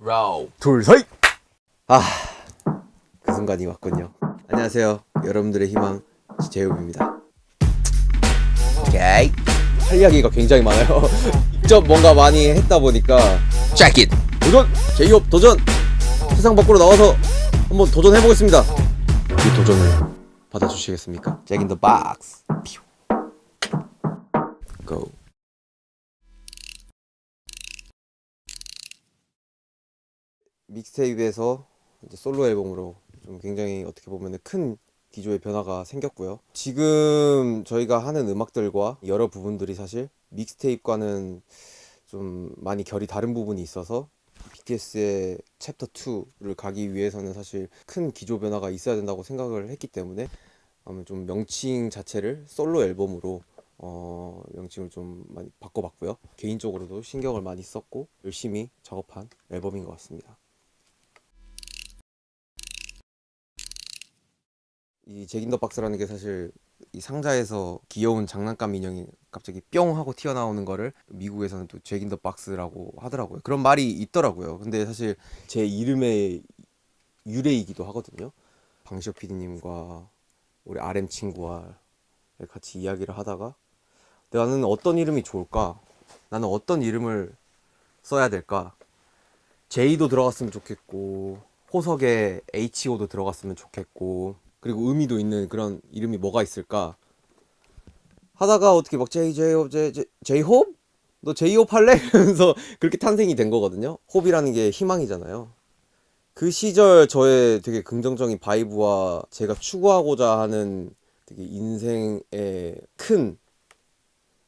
라우. 둘, 셋! 아, 그 순간이 왔군요. 안녕하세요. 여러분들의 희망, 제이홉입니다. 오케이. 할 이야기가 굉장히 많아요. 직접 뭔가 많이 했다 보니까 Check it. 도전! 제이홉 도전! 세상 밖으로 나와서 한번 도전해보겠습니다. 이 도전을 받아주시겠습니까? 잭 인 더 박스. 고. 믹스테이프에서 이제 솔로 앨범으로 좀 굉장히 어떻게 보면 큰 기조의 변화가 생겼고요. 지금 저희가 하는 음악들과 여러 부분들이 사실 믹스테이프과는 좀 많이 결이 다른 부분이 있어서 BTS의 챕터 2를 가기 위해서는 사실 큰 기조 변화가 있어야 된다고 생각을 했기 때문에 좀 명칭 자체를 솔로 앨범으로 명칭을 좀 많이 바꿔봤고요. 개인적으로도 신경을 많이 썼고 열심히 작업한 앨범인 것 같습니다. 이 잭인더 박스라는 게 사실 이 상자에서 귀여운 장난감 인형이 갑자기 뿅 하고 튀어나오는 거를 미국에서는 또 잭인더 박스라고 하더라고요. 그런 말이 있더라고요. 근데 사실 제 이름의 유래이기도 하거든요. 방시혁 PD님과 우리 RM 친구와 같이 이야기를 하다가 나는 어떤 이름이 좋을까? 나는 어떤 이름을 써야 될까? J도 들어갔으면 좋겠고 호석에 HO도 들어갔으면 좋겠고 그리고 의미도 있는 그런 이름이 뭐가 있을까 하다가 어떻게 막 제이홉? 너 제이홉 할래? 이러면서 그렇게 탄생이 된 거거든요. 홉이라는 게 희망이잖아요. 그 시절 저의 되게 긍정적인 바이브와 제가 추구하고자 하는 되게 인생의 큰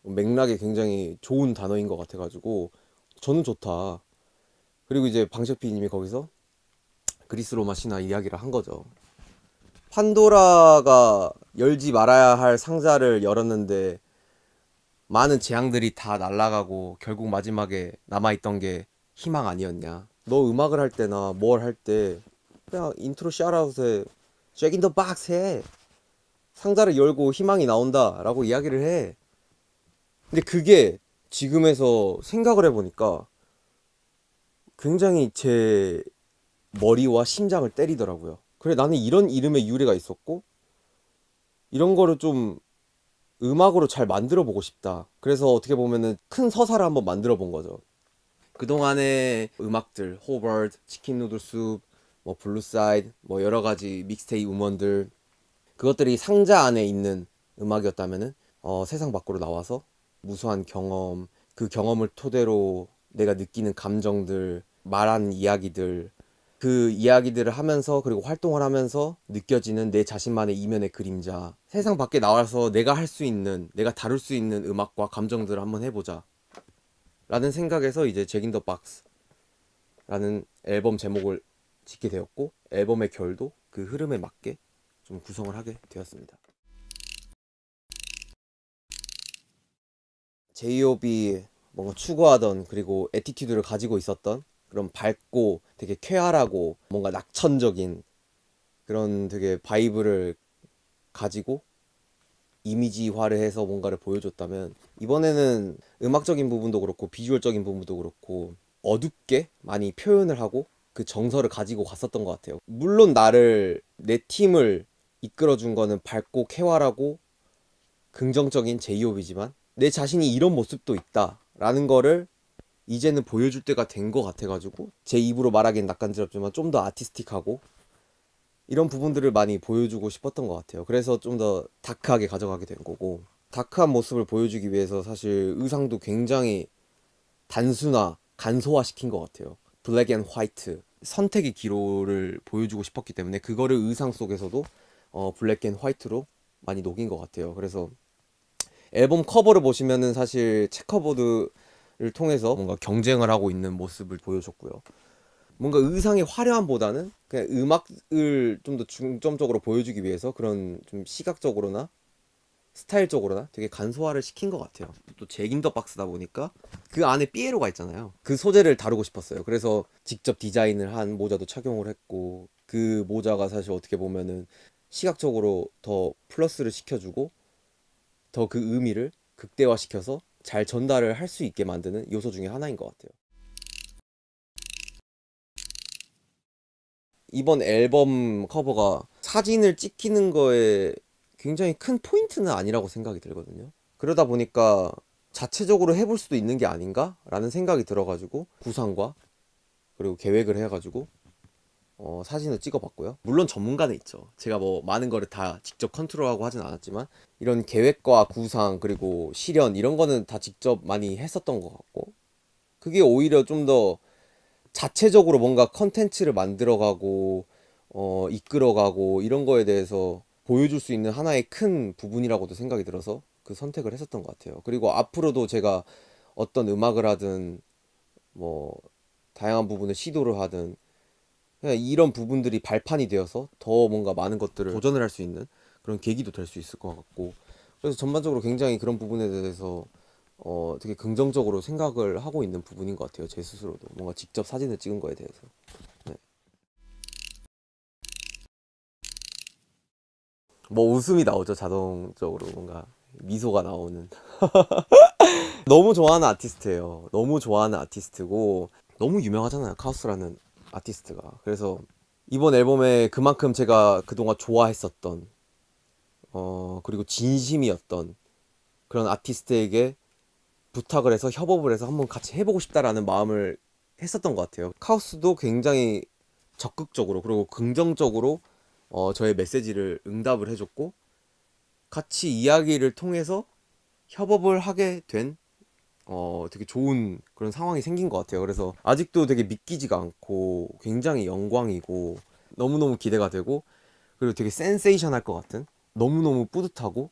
맥락에 굉장히 좋은 단어인 것 같아가지고 저는 좋다. 그리고 이제 방셰피님이 거기서 그리스 로마 신화 이야기를 한 거죠. 판도라가 열지 말아야 할 상자를 열었는데 많은 재앙들이 다 날아가고 결국 마지막에 남아있던 게 희망 아니었냐. 너 음악을 할 때나 뭘 할 때 그냥 인트로 샤라웃에 잭 인 더 박스 해. 상자를 열고 희망이 나온다 라고 이야기를 해. 근데 그게 지금에서 생각을 해보니까 굉장히 제 머리와 심장을 때리더라고요. 그래 나는 이런 이름의 유래가 있었고 이런 거를 좀 음악으로 잘 만들어 보고 싶다. 그래서 어떻게 보면은 큰 서사를 한번 만들어 본 거죠. 그동안의 음악들, 호버드, 치킨 누들 숲, 뭐 블루사이드, 뭐 여러 가지 믹스테이프 음원들 그것들이 상자 안에 있는 음악이었다면은 세상 밖으로 나와서 무수한 경험, 그 경험을 토대로 내가 느끼는 감정들, 말하는 이야기들 그 이야기들을 하면서 그리고 활동을 하면서 느껴지는 내 자신만의 이면의 그림자 세상 밖에 나와서 내가 할 수 있는 내가 다룰 수 있는 음악과 감정들을 한번 해보자 라는 생각에서 이제 잭인 더 박스라는 앨범 제목을 짓게 되었고 앨범의 결도 그 흐름에 맞게 좀 구성을 하게 되었습니다. 제이홉이 뭔가 추구하던 그리고 애티튜드를 가지고 있었던 그런 밝고 되게 쾌활하고 뭔가 낙천적인 그런 되게 바이브를 가지고 이미지화를 해서 뭔가를 보여줬다면 이번에는 음악적인 부분도 그렇고 비주얼적인 부분도 그렇고 어둡게 많이 표현을 하고 그 정서를 가지고 갔었던 것 같아요. 물론 나를 내 팀을 이끌어준 거는 밝고 쾌활하고 긍정적인 제이홉이지만 내 자신이 이런 모습도 있다 라는 거를 이제는 보여줄 때가 된 것 같아가지고 제 입으로 말하기엔 낯간지럽지만 좀 더 아티스틱하고 이런 부분들을 많이 보여주고 싶었던 것 같아요. 그래서 좀 더 다크하게 가져가게 된 거고 다크한 모습을 보여주기 위해서 사실 의상도 굉장히 단순화, 간소화 시킨 것 같아요. 블랙 앤 화이트 선택의 기로를 보여주고 싶었기 때문에 그거를 의상 속에서도 블랙 앤 화이트로 많이 녹인 것 같아요. 그래서 앨범 커버를 보시면은 사실 체커보드를 통해서 뭔가 경쟁을 하고 있는 모습을 보여줬고요. 뭔가 의상의 화려함보다는 그냥 음악을 좀 더 중점적으로 보여주기 위해서 그런 좀 시각적으로나 스타일적으로나 되게 간소화를 시킨 것 같아요. 또 잭인더 박스다 보니까 그 안에 삐에로가 있잖아요. 그 소재를 다루고 싶었어요. 그래서 직접 디자인을 한 모자도 착용을 했고 그 모자가 사실 어떻게 보면은 시각적으로 더 플러스를 시켜주고 더 그 의미를 극대화시켜서 잘 전달을 할 수 있게 만드는 요소 중에 하나인 것 같아요. 이번 앨범 커버가 사진을 찍히는 거에 굉장히 큰 포인트는 아니라고 생각이 들거든요. 그러다 보니까 자체적으로 해볼 수도 있는 게 아닌가? 라는 생각이 들어가지고 구상과 그리고 계획을 해가지고 사진을 찍어봤고요. 물론 전문가는 있죠. 제가 뭐 많은 거를 다 직접 컨트롤하고 하진 않았지만 이런 계획과 구상 그리고 실현 이런 거는 다 직접 많이 했었던 것 같고 그게 오히려 좀 더 자체적으로 뭔가 컨텐츠를 만들어가고 이끌어가고 이런 거에 대해서 보여줄 수 있는 하나의 큰 부분이라고도 생각이 들어서 그 선택을 했었던 것 같아요. 그리고 앞으로도 제가 어떤 음악을 하든 뭐 다양한 부분을 시도를 하든 그냥 이런 부분들이 발판이 되어서 더 뭔가 많은 것들을 도전을 할 수 있는 그런 계기도 될 수 있을 것 같고 그래서 전반적으로 굉장히 그런 부분에 대해서 되게 긍정적으로 생각을 하고 있는 부분인 것 같아요. 제 스스로도 뭔가 직접 사진을 찍은 거에 대해서. 네. 뭐 웃음이 나오죠. 자동적으로 뭔가 미소가 나오는. 너무 좋아하는 아티스트예요. 너무 좋아하는 아티스트고 너무 유명하잖아요. 카오스라는 아티스트가. 그래서 이번 앨범에 그만큼 제가 그동안 좋아했었던 그리고 진심이었던 그런 아티스트에게 부탁을 해서 협업을 해서 한번 같이 해보고 싶다라는 마음을 했었던 것 같아요. 카오스도 굉장히 적극적으로 그리고 긍정적으로 저의 메시지를 응답을 해줬고 같이 이야기를 통해서 협업을 하게 된 되게 좋은 그런 상황이 생긴 것 같아요. 그래서 아직도 되게 믿기지가 않고 굉장히 영광이고 너무너무 기대가 되고 그리고 되게 센세이션할 것 같은 너무너무 뿌듯하고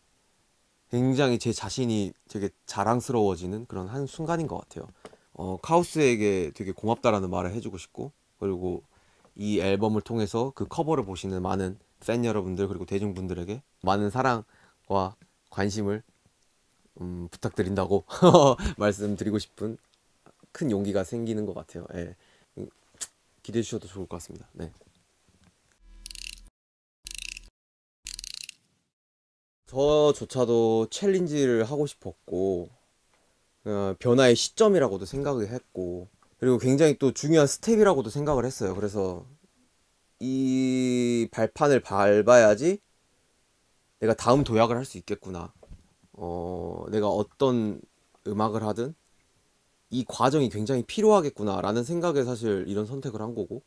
굉장히 제 자신이 되게 자랑스러워지는 그런 한 순간인 것 같아요. 카우스에게 되게 고맙다라는 말을 해주고 싶고 그리고 이 앨범을 통해서 그 커버를 보시는 많은 팬 여러분들 그리고 대중분들에게 많은 사랑과 관심을 부탁드린다고 말씀드리고 싶은 큰 용기가 생기는 것 같아요. 예. 기대해 주셔도 좋을 것 같습니다. 네. 저조차도 챌린지를 하고 싶었고 변화의 시점이라고도 생각을 했고 그리고 굉장히 또 중요한 스텝이라고도 생각을 했어요. 그래서 이 발판을 밟아야지 내가 다음 도약을 할 수 있겠구나. 내가 어떤 음악을 하든 이 과정이 굉장히 필요하겠구나라는 생각에 사실 이런 선택을 한 거고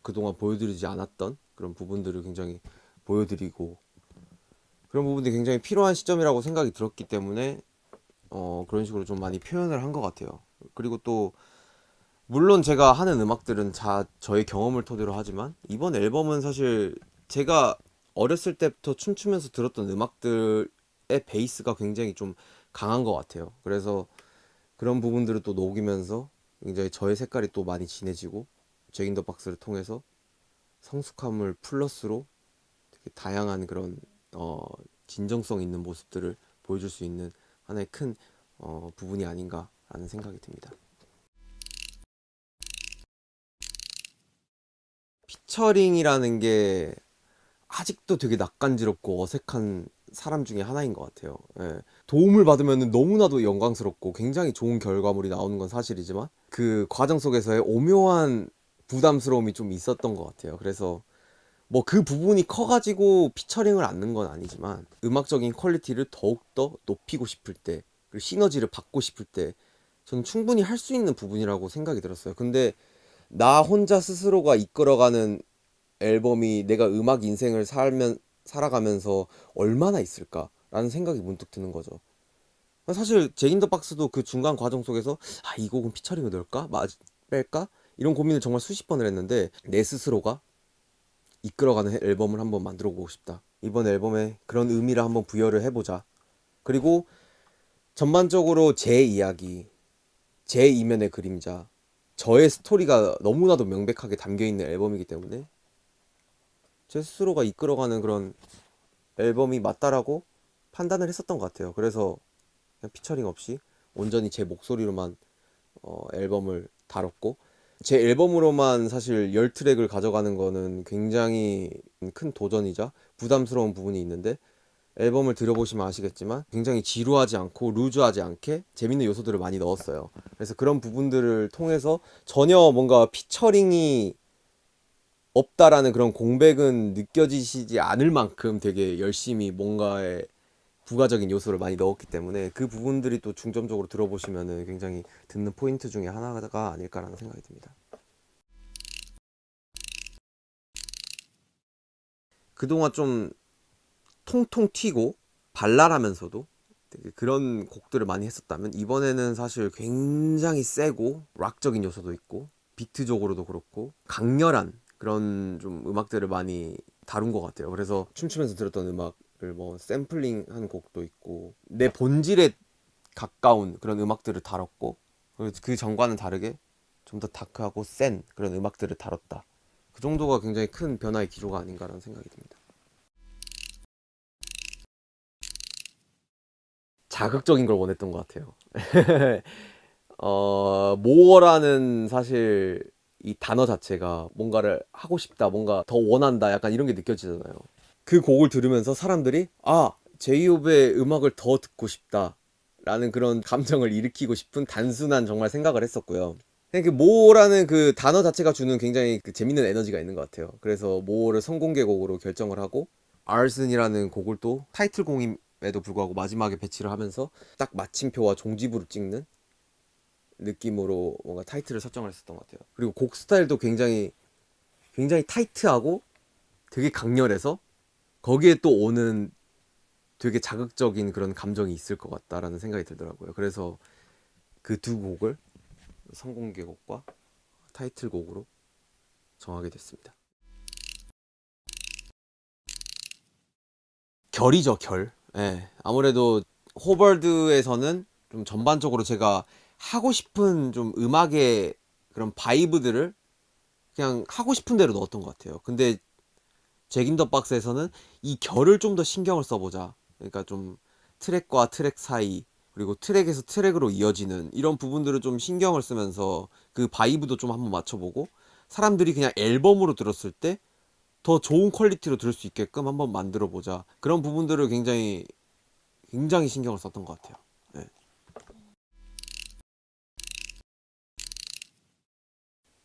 그동안 보여드리지 않았던 그런 부분들을 굉장히 보여드리고 그런 부분들이 굉장히 필요한 시점이라고 생각이 들었기 때문에 그런 식으로 좀 많이 표현을 한 것 같아요. 그리고 또 물론 제가 하는 음악들은 저의 경험을 토대로 하지만 이번 앨범은 사실 제가 어렸을 때부터 춤추면서 들었던 음악들의 베이스가 굉장히 좀 강한 것 같아요. 그래서 그런 부분들을 또 녹이면서 굉장히 저의 색깔이 또 많이 진해지고 잭인 더 박스를 통해서 성숙함을 플러스로 되게 다양한 그런 어, 진정성 있는 모습들을 보여줄 수 있는 하나의 큰 부분이 아닌가라는 생각이 듭니다. 피처링이라는 게 아직도 되게 낯간지럽고 어색한 사람 중에 하나인 것 같아요. 예. 도움을 받으면 너무나도 영광스럽고 굉장히 좋은 결과물이 나오는 건 사실이지만 그 과정 속에서의 오묘한 부담스러움이 좀 있었던 것 같아요. 그래서 뭐 그 부분이 커가지고 피처링을 안 넣은 건 아니지만 음악적인 퀄리티를 더욱더 높이고 싶을 때 그리고 시너지를 받고 싶을 때 저는 충분히 할 수 있는 부분이라고 생각이 들었어요. 근데 나 혼자 스스로가 이끌어가는 앨범이 내가 음악 인생을 살아가면서 얼마나 있을까라는 생각이 문득 드는 거죠. 사실 제인 더 박스도 그 중간 과정 속에서 이 곡은 피처링을 넣을까? 뺄까? 이런 고민을 정말 수십 번을 했는데 내 스스로가 이끌어가는 앨범을 한번 만들어 보고 싶다. 이번 앨범에 그런 의미를 한번 부여를 해보자. 그리고 전반적으로 제 이야기, 제 이면의 그림자, 저의 스토리가 너무나도 명백하게 담겨 있는 앨범이기 때문에 제 스스로가 이끌어가는 그런 앨범이 맞다라고 판단을 했었던 것 같아요. 그래서 그냥 피처링 없이 온전히 제 목소리로만 앨범을 다뤘고 제 앨범으로만 사실 10트랙을 가져가는 거는 굉장히 큰 도전이자 부담스러운 부분이 있는데 앨범을 들어보시면 아시겠지만 굉장히 지루하지 않고 루즈하지 않게 재밌는 요소들을 많이 넣었어요. 그래서 그런 부분들을 통해서 전혀 뭔가 피처링이 없다라는 그런 공백은 느껴지시지 않을 만큼 되게 열심히 뭔가에 부가적인 요소를 많이 넣었기 때문에 그 부분들이 또 중점적으로 들어보시면은 굉장히 듣는 포인트 중에 하나가 아닐까라는 생각이 듭니다. 그동안 좀 통통 튀고 발랄하면서도 되게 그런 곡들을 많이 했었다면 이번에는 사실 굉장히 세고 락적인 요소도 있고 비트적으로도 그렇고 강렬한 그런 좀 음악들을 많이 다룬 것 같아요. 그래서 춤추면서 들었던 음악을 뭐 샘플링한 곡도 있고 내 본질에 가까운 그런 음악들을 다뤘고 그 전과는 다르게 좀 더 다크하고 센 그런 음악들을 다뤘다. 그 정도가 굉장히 큰 변화의 기조가 아닌가라는 생각이 듭니다. 자극적인 걸 원했던 것 같아요. 모어라는 사실 이 단어 자체가 뭔가를 하고 싶다, 뭔가 더 원한다, 약간 이런 게 느껴지잖아요. 그 곡을 들으면서 사람들이 제이홉의 음악을 더 듣고 싶다 라는 그런 감정을 일으키고 싶은 단순한 정말 생각을 했었고요. 그냥 그 모어라는 그 단어 자체가 주는 굉장히 그 재밌는 에너지가 있는 것 같아요. 그래서 모어를 선공개곡으로 결정을 하고 아슨이라는 곡을 또 타이틀곡임에도 불구하고 마지막에 배치를 하면서 딱 마침표와 종지부를 찍는 느낌으로 뭔가 타이틀을 설정을 했었던 것 같아요. 그리고 곡 스타일도 굉장히 타이트하고 되게 강렬해서 거기에 또 오는 되게 자극적인 그런 감정이 있을 것 같다라는 생각이 들더라고요. 그래서 그 두 곡을 선공개곡과 타이틀곡으로 정하게 됐습니다. 결이죠, 결. 예. 아무래도 호벌드에서는 좀 전반적으로 제가 하고 싶은 좀 음악의 그런 바이브들을 그냥 하고 싶은 대로 넣었던 것 같아요. 근데 잭 인 더 박스에서는 이 결을 좀 더 신경을 써보자. 그러니까 좀 트랙과 트랙 사이, 그리고 트랙에서 트랙으로 이어지는 이런 부분들을 좀 신경을 쓰면서 그 바이브도 좀 한번 맞춰보고 사람들이 그냥 앨범으로 들었을 때 더 좋은 퀄리티로 들을 수 있게끔 한번 만들어 보자. 그런 부분들을 굉장히 신경을 썼던 것 같아요. 네.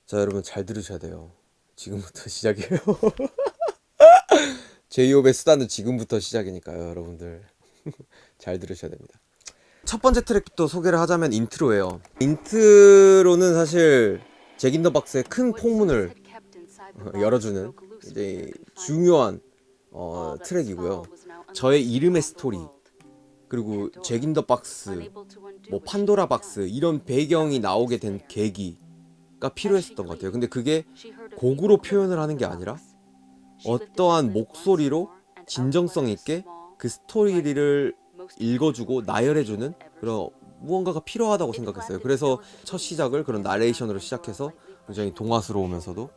자, 여러분 잘 들으셔야 돼요. 지금부터 시작이에요. 제이홉의 수단은 지금부터 시작이니까요, 여러분들. 잘 들으셔야 됩니다. 첫 번째 트랙부터 소개를 하자면 인트로예요. 인트로는 사실 잭 인 더 박스의 큰 폭문을 열어주는 이제 중요한 트랙이고요. 저의 이름의 스토리, 그리고 잭 인 더 박스, 뭐 판도라 박스 이런 배경이 나오게 된 계기가 필요했었던 것 같아요. 근데 그게 곡으로 표현을 하는 게 아니라 어떠한 목소리로 진정성 있게 그 스토리를 읽어주고 나열해주는 그런 무언가가 필요하다고 생각했어요. 그래서 첫 시작을 그런 나레이션으로 시작해서 굉장히 동화스러우면서도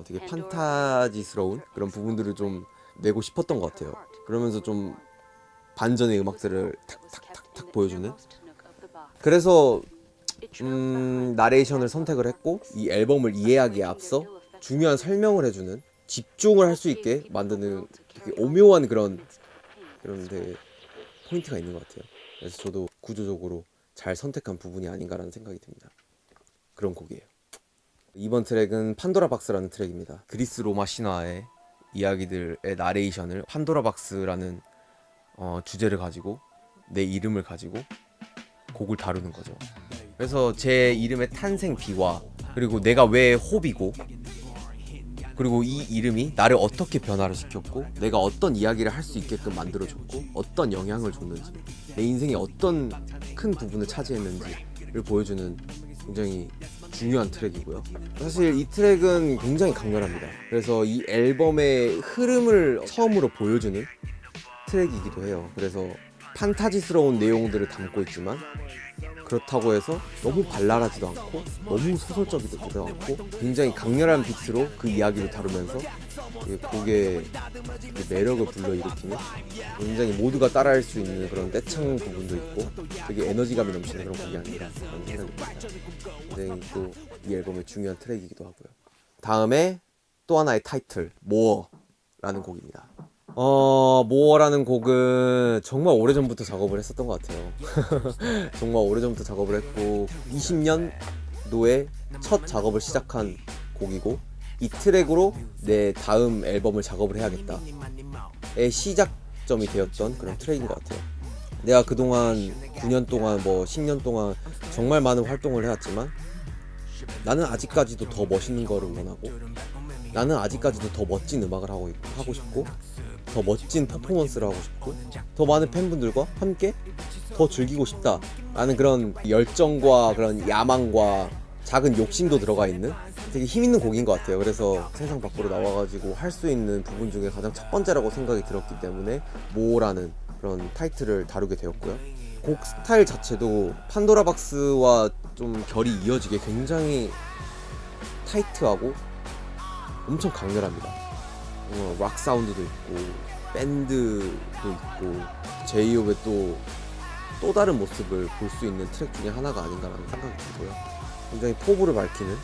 되게 판타지스러운 그런 부분들을 좀 내고 싶었던 것 같아요. 그러면서 좀 반전의 음악들을 탁탁탁탁 보여주는. 그래서 나레이션을 선택을 했고 이 앨범을 이해하기에 앞서 중요한 설명을 해주는, 집중을 할 수 있게 만드는 되게 오묘한 그런 되게 포인트가 있는 것 같아요. 그래서 저도 구조적으로 잘 선택한 부분이 아닌가라는 생각이 듭니다. 그런 곡이에요. 이번 트랙은 판도라 박스라는 트랙입니다. 그리스 로마 신화의 이야기들의 나레이션을 판도라 박스라는 주제를 가지고 내 이름을 가지고 곡을 다루는 거죠. 그래서 제 이름의 탄생 비화, 그리고 내가 왜 호비고, 그리고 이 이름이 나를 어떻게 변화를 시켰고 내가 어떤 이야기를 할 수 있게끔 만들어줬고 어떤 영향을 줬는지, 내 인생에 어떤 큰 부분을 차지했는지를 보여주는 굉장히 중요한 트랙이고요. 사실 이 트랙은 굉장히 강렬합니다. 그래서 이 앨범의 흐름을 처음으로 보여주는 트랙이기도 해요. 그래서 판타지스러운 내용들을 담고 있지만 그렇다고 해서 너무 발랄하지도 않고 너무 소설적이지도 않고 굉장히 강렬한 비트로 그 이야기를 다루면서 곡의 매력을 불러일으키는, 굉장히 모두가 따라할 수 있는 그런 떼창 부분도 있고 되게 에너지감이 넘치는 그런 곡이 아닌가 라는 생각이 듭니다. 굉장히 또 이 앨범의 중요한 트랙이기도 하고요. 다음에 또 하나의 타이틀, 모어라는 곡입니다. 모어라는 곡은 정말 오래전부터 작업을 했었던 것 같아요. 정말 오래전부터 작업을 했고 20년도에 첫 작업을 시작한 곡이고 이 트랙으로 내 다음 앨범을 작업을 해야겠다의 시작점이 되었던 그런 트랙인 것 같아요. 내가 그동안 9년 동안 10년 동안 정말 많은 활동을 해왔지만 나는 아직까지도 더 멋있는 거를 원하고, 나는 아직까지도 더 멋진 음악을 하고 싶고, 더 멋진 퍼포먼스를 하고 싶고, 더 많은 팬분들과 함께 더 즐기고 싶다 라는 그런 열정과 그런 야망과 작은 욕심도 들어가 있는 되게 힘있는 곡인 것 같아요. 그래서 세상 밖으로 나와가지고 할 수 있는 부분 중에 가장 첫 번째라고 생각이 들었기 때문에 모라는 그런 타이틀을 다루게 되었고요. 곡 스타일 자체도 판도라 박스와 좀 결이 이어지게 굉장히 타이트하고 엄청 강렬합니다. 락 사운드도 있고 밴드도 있고 제이홉의 또 다른 모습을 볼 수 있는 트랙 중에 하나가 아닌가라는 생각이 들고요. 굉장히 포부를 밝히는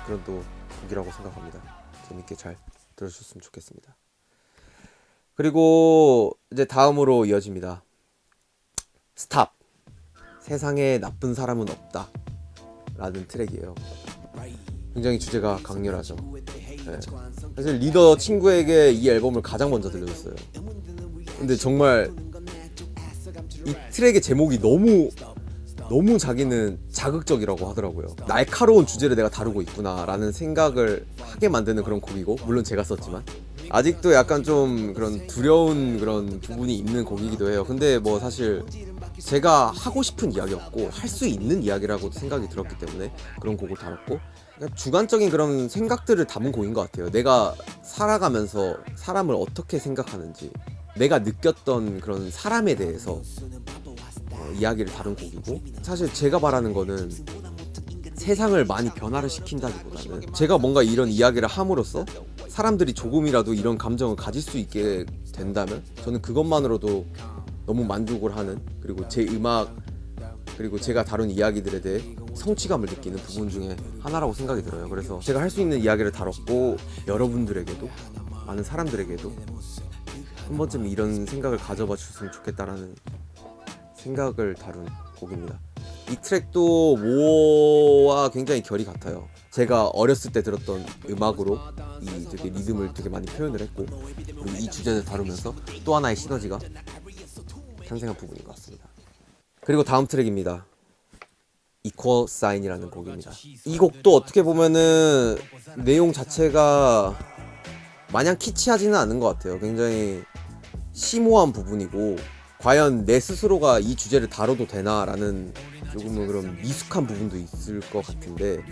그런 또 곡이라고 생각합니다. 재밌게 잘 들어주셨으면 좋겠습니다. 그리고 이제 다음으로 이어집니다. 스탑. 세상에 나쁜 사람은 없다 라는 트랙이에요. 굉장히 주제가 강렬하죠. 네. 사실 리더 친구에게 이 앨범을 가장 먼저 들려줬어요. 근데 정말 이 트랙의 제목이 너무 자기는 자극적이라고 하더라고요. 날카로운 주제를 내가 다루고 있구나 라는 생각을 하게 만드는 그런 곡이고, 물론 제가 썼지만 아직도 약간 좀 그런 두려운 그런 부분이 있는 곡이기도 해요. 근데 사실 제가 하고 싶은 이야기였고 할 수 있는 이야기라고 생각이 들었기 때문에 그런 곡을 다뤘고, 주관적인 그런 생각들을 담은 곡인 것 같아요. 내가 살아가면서 사람을 어떻게 생각하는지, 내가 느꼈던 그런 사람에 대해서 이야기를 다룬 곡이고, 사실 제가 바라는 거는 세상을 많이 변화를 시킨다기보다는 제가 뭔가 이런 이야기를 함으로써 사람들이 조금이라도 이런 감정을 가질 수 있게 된다면 저는 그것만으로도 너무 만족을 하는, 그리고 제 음악 그리고 제가 다룬 이야기들에 대해 성취감을 느끼는 부분 중에 하나라고 생각이 들어요. 그래서 제가 할 수 있는 이야기를 다뤘고, 여러분들에게도, 많은 사람들에게도 한 번쯤 이런 생각을 가져봐 주셨으면 좋겠다라는 생각을 다룬 곡입니다. 이 트랙도 모와 굉장히 결이 같아요. 제가 어렸을 때 들었던 음악으로 이 되게 리듬을 되게 많이 표현을 했고, 그리고 이 주제를 다루면서 또 하나의 시너지가 탄생한 부분인 것 같습니다. 그리고 다음 트랙입니다. Equal Sign이라는 곡입니다. 이 곡도 어떻게 보면은 내용 자체가 마냥 키치하지는 않은 것 같아요. 굉장히 심오한 부분이고, 과연 내 스스로가 이 주제를 다뤄도 되나 라는 조금은 그런 미숙한 부분도 있을 것 같은데,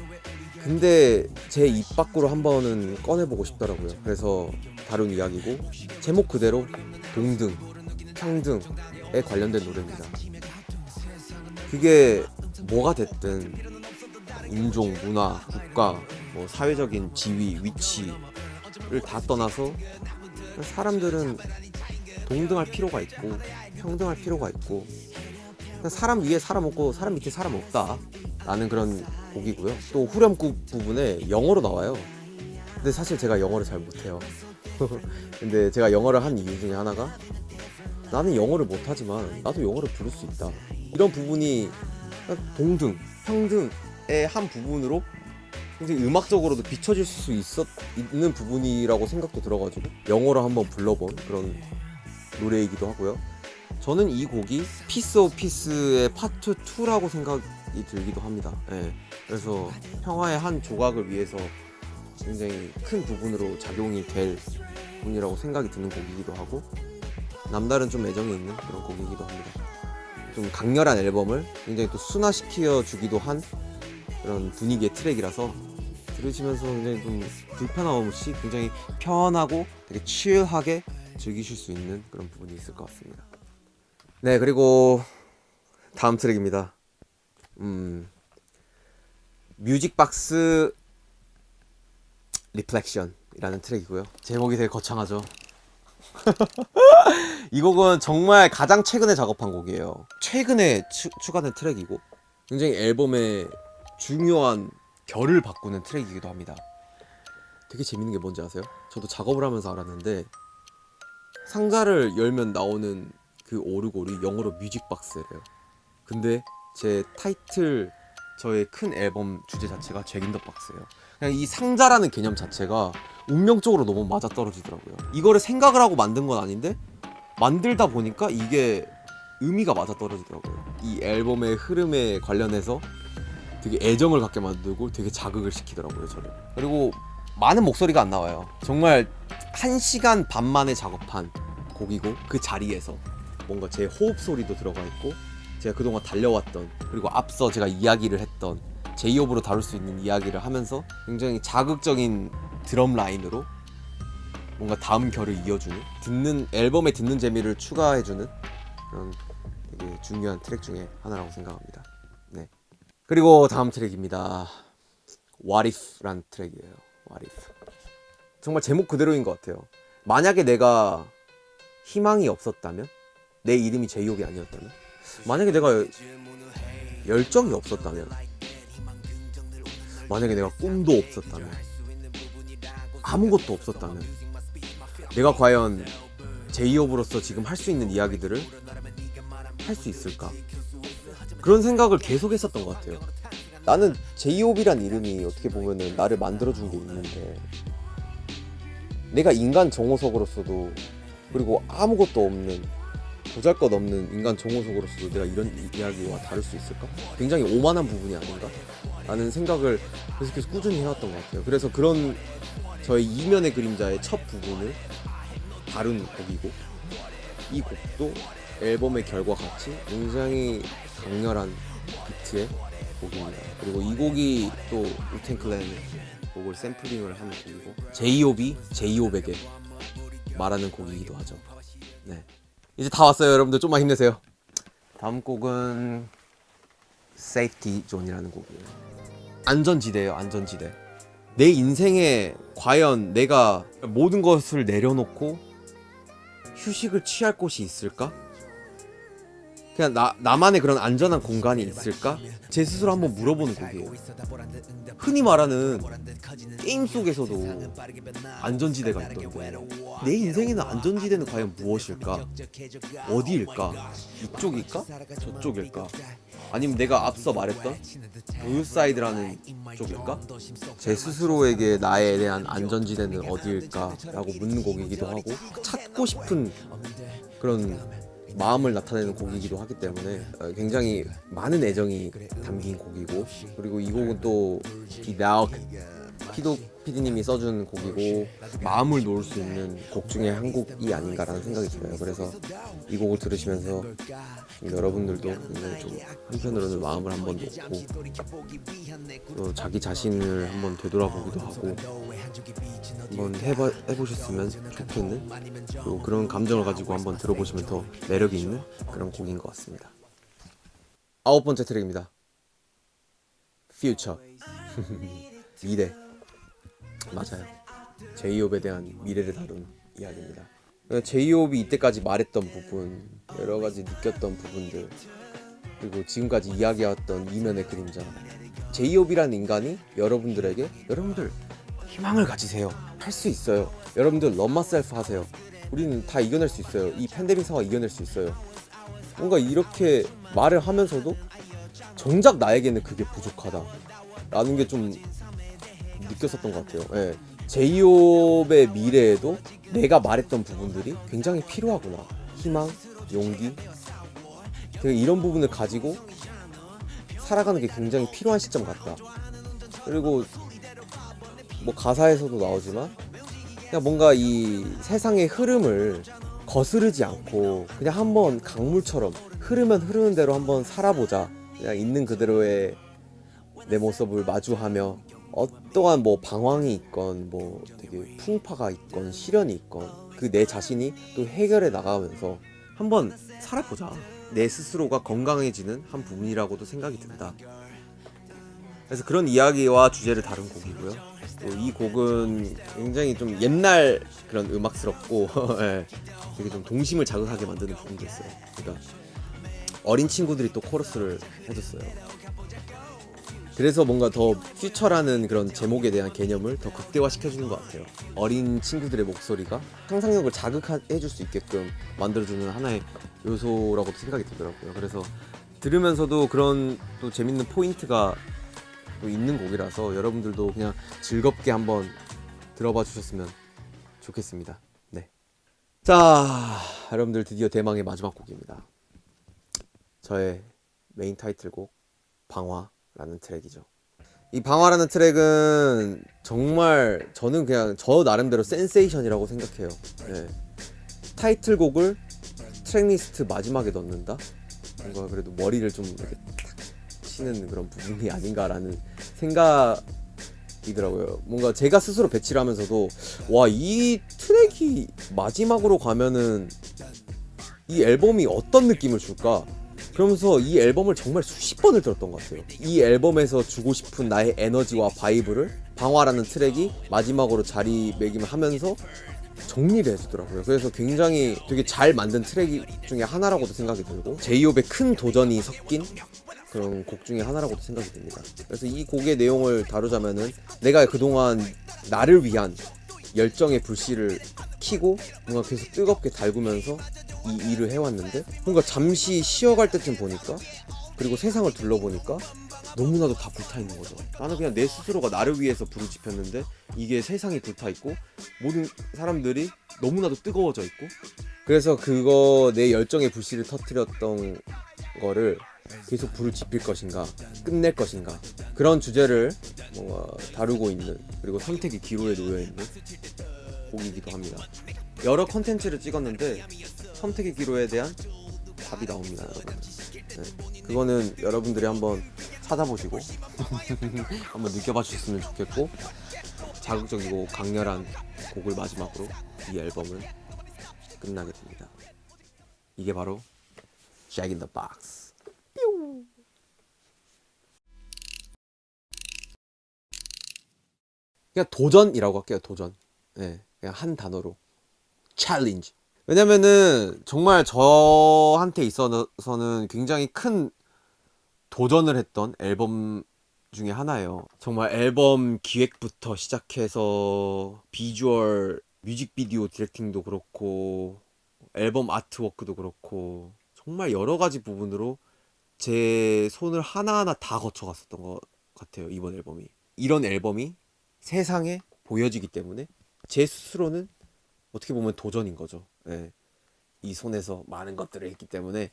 근데 제 입 밖으로 한 번은 꺼내보고 싶더라고요. 그래서 다룬 이야기고, 제목 그대로 동등, 평등에 관련된 노래입니다. 그게 뭐가 됐든 인종, 문화, 국가, 사회적인 지위, 위치를 다 떠나서 사람들은 동등할 필요가 있고 평등할 필요가 있고, 사람 위에 사람 없고 사람 밑에 사람 없다 라는 그런 곡이고요. 또 후렴구 부분에 영어로 나와요. 근데 사실 제가 영어를 잘 못해요. 근데 제가 영어를 한 이유 중에 하나가, 나는 영어를 못하지만 나도 영어를 부를 수 있다, 이런 부분이 동등, 평등의 한 부분으로 굉장히 음악적으로도 비춰질 수 있는 부분이라고 생각도 들어가지고 영어로 한번 불러본 그런 노래이기도 하고요. 저는 이 곡이 피스 오브 피스의 파트 2라고 생각이 들기도 합니다. 네. 그래서 평화의 한 조각을 위해서 굉장히 큰 부분으로 작용이 될 부분이라고 생각이 드는 곡이기도 하고, 남다른 좀 애정이 있는 그런 곡이기도 합니다. 좀 강렬한 앨범을 굉장히 또 순화시켜 주기도 한 그런 분위기의 트랙이라서 들으시면서 굉장히 좀 불편함 없이 굉장히 편하고 되게 칠하게 즐기실 수 있는 그런 부분이 있을 것 같습니다. 네, 그리고 다음 트랙입니다. 뮤직박스 리플렉션이라는 트랙이고요. 제목이 되게 거창하죠. 이 곡은 정말 가장 최근에 작업한 곡이에요. 최근에 추가된 트랙이고, 굉장히 앨범의 중요한 결을 바꾸는 트랙이기도 합니다. 되게 재밌는 게 뭔지 아세요? 저도 작업을 하면서 알았는데, 상자를 열면 나오는 그 오르골이 영어로 뮤직박스래요. 근데 제 타이틀, 저의 큰 앨범 주제 자체가 잭 인 더 박스예요. 그냥 이 상자라는 개념 자체가 운명적으로 너무 맞아떨어지더라고요. 이거를 생각을 하고 만든 건 아닌데 만들다 보니까 이게 의미가 맞아떨어지더라고요. 이 앨범의 흐름에 관련해서 되게 애정을 갖게 만들고 되게 자극을 시키더라고요, 저를. 그리고 많은 목소리가 안 나와요. 정말 1시간 반 만에 작업한 곡이고, 그 자리에서 뭔가 제 호흡 소리도 들어가 있고, 제가 그동안 달려왔던, 그리고 앞서 제가 이야기를 했던 제이홉으로 다룰 수 있는 이야기를 하면서 굉장히 자극적인 드럼 라인으로 뭔가 다음 결을 이어주는, 앨범에 듣는 재미를 추가해주는 그런 되게 중요한 트랙 중에 하나라고 생각합니다. 네. 그리고 다음 트랙입니다. What If란 트랙이에요. What If. 정말 제목 그대로인 것 같아요. 만약에 내가 희망이 없었다면, 내 이름이 제이홉이 아니었다면, 만약에 내가 열정이 없었다면, 만약에 내가 꿈도 없었다면, 아무것도 없었다면, 내가 과연 제이홉으로서 지금 할 수 있는 이야기들을 할 수 있을까? 그런 생각을 계속 했었던 것 같아요. 나는 제이홉이란 이름이 어떻게 보면은 나를 만들어준 게 있는데, 내가 인간 정호석으로서도, 그리고 아무것도 없는, 보잘것없는 인간 정호석으로서도 내가 이런 이야기와 다룰 수 있을까? 굉장히 오만한 부분이 아닌가? 라는 생각을 계속해서 꾸준히 해왔던 것 같아요. 그래서 그런 저의 이면의 그림자의 첫 부분을 다룬 곡이고, 이 곡도 앨범의 결과 같이 굉장히 강렬한 비트의 곡입니다. 그리고 이 곡이 또 우텐 클랜의 곡을 샘플링을 한 곡이고, 제이홉이 제이홉에게 말하는 곡이기도 하죠. 네, 이제 다 왔어요. 여러분들 좀만 힘내세요. 다음 곡은 Safety Zone이라는 곡이에요. 안전지대예요. 안전지대. 내 인생에 과연 내가 모든 것을 내려놓고 휴식을 취할 곳이 있을까? 그냥 나만의 그런 안전한 공간이 있을까? 제 스스로 한번 물어보는 곡이에요. 흔히 말하는 게임 속에서도 안전지대가 있던데, 내 인생에는 안전지대는 과연 무엇일까? 어디일까? 이쪽일까? 저쪽일까? 아니면 내가 앞서 말했던 블루사이드라는 쪽일까? 제 스스로에게 나에 대한 안전지대는 어디일까? 라고 묻는 곡이기도 하고, 찾고 싶은 그런 마음을 나타내는 곡이기도 하기 때문에 굉장히 많은 애정이 담긴 곡이고, 그리고 이 곡은 또 피도 PD님이 써준 곡이고, 마음을 놓을 수 있는 곡 중에 한 곡이 아닌가라는 생각이 들어요. 그래서 이 곡을 들으시면서 여러분들도 굉장히 좀 한편으로는 마음을 한번 놓고 또 자기 자신을 한번 되돌아보기도 하고 한번 해보셨으면 좋겠는, 또 그런 감정을 가지고 한번 들어보시면 더 매력이 있는 그런 곡인 것 같습니다. 9번째 트랙입니다. Future. 미래. 맞아요. 제이홉에 대한 미래를 다룬 이야기입니다. 제이홉이 이때까지 말했던 부분, 여러 가지 느꼈던 부분들, 그리고 지금까지 이야기해왔던 이면의 그림자. 제이홉이라는 인간이 여러분들에게, 여러분들 희망을 가지세요. 할 수 있어요. 여러분들 love myself 하세요. 우리는 다 이겨낼 수 있어요. 이 팬데믹 상황 이겨낼 수 있어요. 뭔가 이렇게 말을 하면서도 정작 나에게는 그게 부족하다 라는 게 좀 느꼈었던 것 같아요. 예. 제이홉의 미래에도 내가 말했던 부분들이 굉장히 필요하구나. 희망, 용기, 이런 부분을 가지고 살아가는 게 굉장히 필요한 시점 같다. 그리고 뭐 가사에서도 나오지만 그냥 뭔가 이 세상의 흐름을 거스르지 않고 그냥 한번 강물처럼 흐르면 흐르는 대로 한번 살아보자. 그냥 있는 그대로의 내 모습을 마주하며 어떠한 뭐 방황이 있건 뭐 되게 풍파가 있건 시련이 있건 그 내 자신이 또 해결해 나가면서 한번 살아보자. 내 스스로가 건강해지는 한 부분이라고도 생각이 든다. 그래서 그런 이야기와 주제를 다룬 곡이고요. 또 이 곡은 굉장히 좀 옛날 그런 음악스럽고 예, 되게 좀 동심을 자극하게 만드는 부분도 있어요. 그러니까 어린 친구들이 또 코러스를 해줬어요. 그래서 뭔가 더 퓨처라는 그런 제목에 대한 개념을 더 극대화시켜주는 것 같아요. 어린 친구들의 목소리가 상상력을 자극해줄 수 있게끔 만들어주는 하나의 요소라고도 생각이 들더라고요. 그래서 들으면서도 그런 또 재밌는 포인트가 있는 곡이라서 여러분들도 그냥 즐겁게 한번 들어봐 주셨으면 좋겠습니다. 네. 자, 여러분들 드디어 대망의 마지막 곡입니다. 저의 메인 타이틀곡 방화라는 트랙이죠. 이 방화라는 트랙은 정말 저는 그냥 저 나름대로 센세이션이라고 생각해요. 네. 타이틀곡을 트랙리스트 마지막에 넣는다? 뭔가 그래도 머리를 좀 이렇게 탁 치는 그런 부분이 아닌가라는 생각이더라고요. 뭔가 제가 스스로 배치를 하면서도 와, 이 트랙이 마지막으로 가면은 이 앨범이 어떤 느낌을 줄까? 그러면서 이 앨범을 정말 수십 번을 들었던 것 같아요. 이 앨범에서 주고 싶은 나의 에너지와 바이브를 방화라는 트랙이 마지막으로 자리매김을 하면서 정리를 해주더라고요. 그래서 굉장히 되게 잘 만든 트랙 중에 하나라고도 생각이 들고 제이홉의 큰 도전이 섞인 그런 곡 중에 하나라고도 생각이 듭니다. 그래서 이 곡의 내용을 다루자면은 내가 그동안 나를 위한 열정의 불씨를 켜고 뭔가 계속 뜨겁게 달구면서 이 일을 해왔는데 뭔가 잠시 쉬어갈 때쯤 보니까 그리고 세상을 둘러보니까 너무나도 다 불타있는 거죠. 나는 그냥 내 스스로가 나를 위해서 불을 지폈는데 이게 세상이 불타있고 모든 사람들이 너무나도 뜨거워져 있고 그래서 그거 내 열정의 불씨를 터뜨렸던 거를 계속 불을 지필 것인가 끝낼 것인가 그런 주제를 뭔가 다루고 있는 그리고 선택의 기로에 놓여있는 곡이기도 합니다. 여러 컨텐츠를 찍었는데 선택의 기로에 대한 답이 나옵니다, 여러분. 네, 그거는 여러분들이 한번 찾아보시고 한번 느껴봐 주셨으면 좋겠고 자극적이고 강렬한 곡을 마지막으로 이 앨범은 끝나게 됩니다. 이게 바로 Jack in the Box. 그냥 도전이라고 할게요. 도전. 네, 그냥 한 단어로 챌린지. 왜냐면은 정말 저한테 있어서는 굉장히 큰 도전을 했던 앨범 중에 하나예요. 정말 앨범 기획부터 시작해서 비주얼, 뮤직비디오 디렉팅도 그렇고 앨범 아트워크도 그렇고 정말 여러 가지 부분으로 제 손을 하나하나 다 거쳐갔었던 것 같아요. 이번 앨범이. 이런 앨범이 세상에 보여지기 때문에 제 스스로는 어떻게 보면 도전인 거죠. 네. 이 손에서 많은 것들을 했기 때문에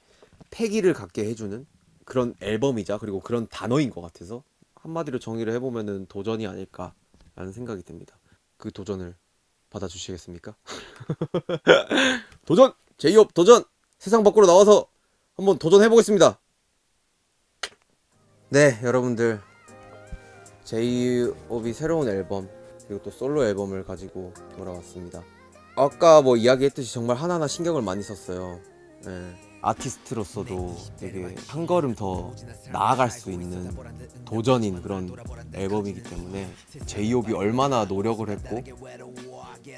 패기를 갖게 해주는 그런 앨범이자 그리고 그런 단어인 것 같아서 한마디로 정의를 해보면은 도전이 아닐까라는 생각이 듭니다. 그 도전을 받아주시겠습니까? 도전! 제이홉 도전! 세상 밖으로 나와서 한번 도전해보겠습니다. 네, 여러분들 제이홉이 새로운 앨범 그리고 또 솔로 앨범을 가지고 돌아왔습니다. 아까 뭐 이야기했듯이 정말 하나하나 신경을 많이 썼어요. 네. 아티스트로서도 되게 한 걸음 더 나아갈 수 있는 도전인 그런 앨범이기 때문에 제이홉이 얼마나 노력을 했고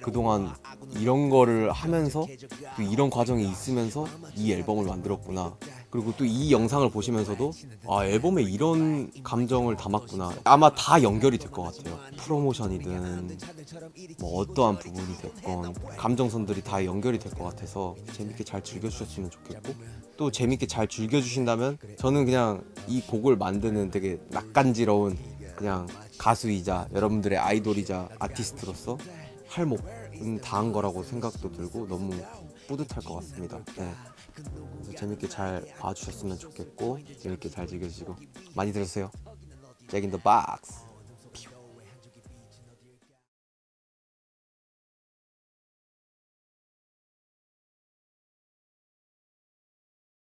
그동안 이런 거를 하면서 또 이런 과정이 있으면서 이 앨범을 만들었구나. 그리고 또 이 영상을 보시면서도 아, 앨범에 이런 감정을 담았구나. 아마 다 연결이 될 것 같아요. 프로모션이든 뭐 어떠한 부분이 됐건 감정선들이 다 연결이 될 것 같아서 재밌게 잘 즐겨주셨으면 좋겠고 또 재밌게 잘 즐겨주신다면 저는 그냥 이 곡을 만드는 되게 낯간지러운 그냥 가수이자 여러분들의 아이돌이자 아티스트로서 할 목은 다한 거라고 생각도 들고 너무 뿌듯할 것 같습니다. 네. 그래서 재밌게 잘 봐주셨으면 좋겠고 재밌게 잘 즐겨주시고 많이 들으세요. Jack in the Box.